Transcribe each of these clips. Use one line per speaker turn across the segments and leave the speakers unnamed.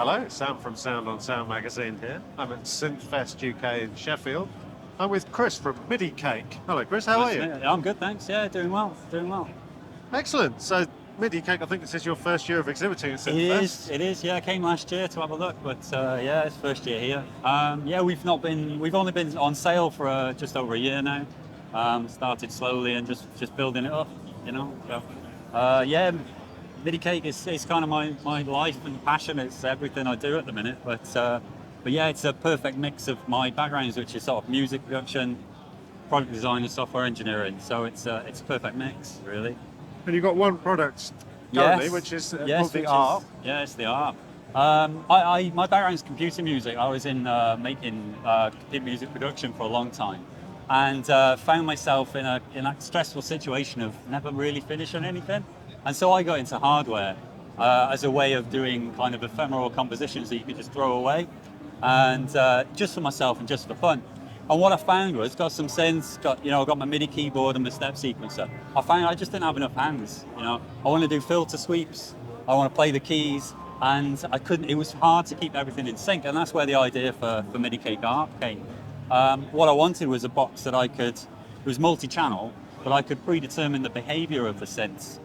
Hello, Sam from Sound on Sound magazine here. I'm at SynthFest UK in Sheffield. I'm with Chris from Midicake. Hello Chris, how are you?
I'm good, thanks. Yeah, doing well.
Excellent. So Midicake, I think this is your first year of exhibiting at SynthFest.
It is. Yeah, I came last year to have a look, but yeah, it's first year here. Yeah, we've only been on sale for just over a year now. Started slowly and just building it up, you know. So, yeah, Midicake is kind of my life and passion. It's everything I do at the minute. But yeah, it's a perfect mix of my backgrounds, which is sort of music production, product design, and software engineering. So it's a perfect mix, really.
And you've got one product currently, which is called the Arp.
Yes, the Arp. My background is computer music. I was in making computer music production for a long time, and found myself in a stressful situation of never really finishing anything. And so I got into hardware as a way of doing kind of ephemeral compositions that you could just throw away, and just for myself and just for fun. And what I found was, got some synths, got my MIDI keyboard and my step sequencer. I found I just didn't have enough hands. I want to do filter sweeps, I want to play the keys, and I couldn't. It was hard to keep everything in sync, and that's where the idea for Midicake Arp came. What I wanted was a box that it was multi-channel, but I could predetermine the behavior of the synths,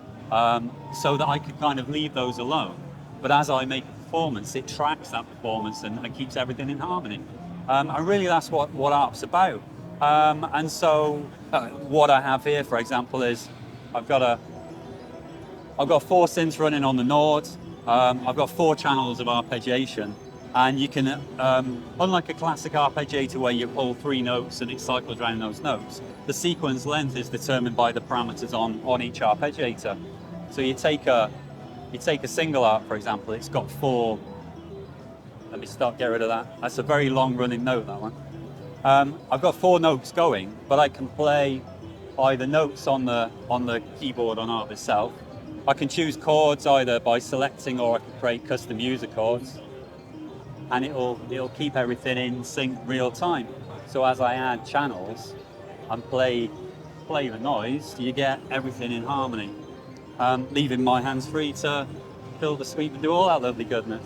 so that I could kind of leave those alone. But as I make a performance, it tracks that performance and it keeps everything in harmony. And really that's what Arp's about. And so what I have here, for example, is I've got 4 synths running on the Nord. I've got 4 channels of arpeggiation. And you can, unlike a classic arpeggiator where you pull 3 notes and it cycles around those notes, the sequence length is determined by the parameters on each arpeggiator. So you take a single arp, for example, it's got 4. Let me get rid of that. That's a very long running note, that one. I've got 4 notes going, but I can play either notes on the keyboard on Arp itself. I can choose chords either by selecting, or I can create custom user chords. And it'll keep everything in sync real time. So as I add channels and play the noise, you get everything in harmony. Leaving my hands free to fill the sweep and do all that lovely goodness.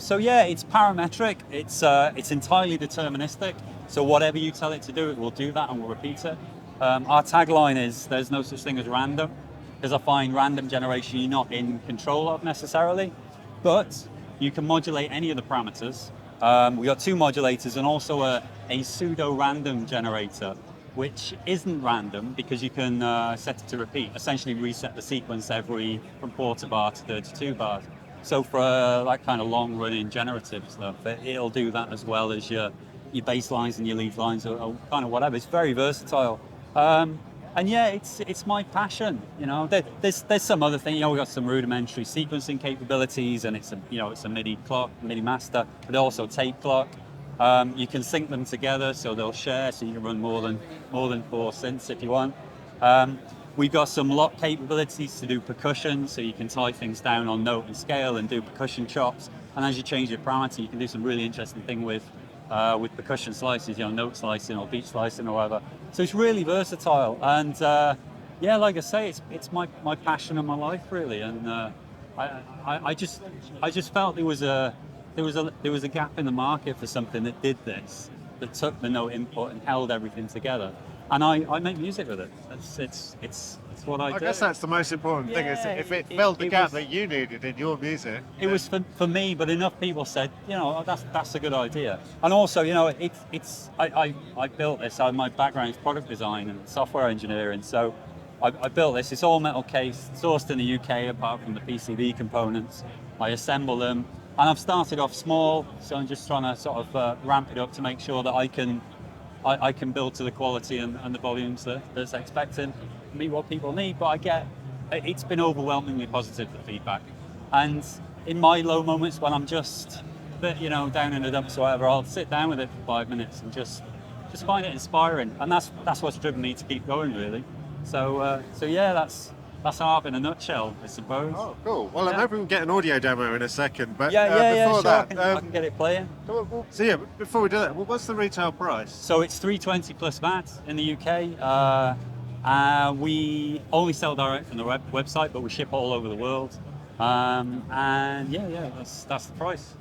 So yeah, it's parametric. It's entirely deterministic. So whatever you tell it to do, it will do that and will repeat it. Our tagline is "There's no such thing as random," because I find random generation you're not in control of necessarily, but you can modulate any of the parameters. We got 2 modulators and also a pseudo-random generator, which isn't random because you can set it to repeat, essentially reset the sequence from 4 bar to 32 bars. So for that kind of long-running generative stuff, it'll do that as well as your bass lines and your lead lines or kind of whatever. It's very versatile. And yeah, it's my passion. There's some other thing. We've got some rudimentary sequencing capabilities, and it's a MIDI clock, MIDI master, but also tape clock. You can sync them together, so they'll share, so you can run more than 4 synths if you want. We've got some lock capabilities to do percussion, so you can tie things down on note and scale and do percussion chops. And as you change your parameter, you can do some really interesting thing with percussion slices, note slicing or beat slicing or whatever. So it's really versatile, and yeah, like I say, it's my passion and my life really. And I just felt there was a gap in the market for something that did this, that took the note input and held everything together. And I make music with it. It's what I do.
I guess that's the most important thing. Is if it filled the gap that you needed in your music.
It was for me, but enough people said, that's a good idea. And also, I built this. My background is product design and software engineering, so I built this. It's all metal case, sourced in the UK, apart from the PCB components. I assemble them, and I've started off small, so I'm just trying to sort of ramp it up to make sure that I can build to the quality and the volumes that's expected, meet what people need. But it's been overwhelmingly positive, the feedback. And in my low moments when I'm just a bit, down in the dumps or whatever, I'll sit down with it for 5 minutes and just find it inspiring. And that's what's driven me to keep going, really. So yeah, that's Arp in a nutshell, I suppose.
Oh, cool. Well, I'm hoping we'll get an audio demo in a second, but
before
sure,
that, I can get it playing.
So yeah, before we do that, what's the retail price?
So it's $320 plus VAT in the UK. We only sell direct from the website, but we ship all over the world. And yeah, that's the price.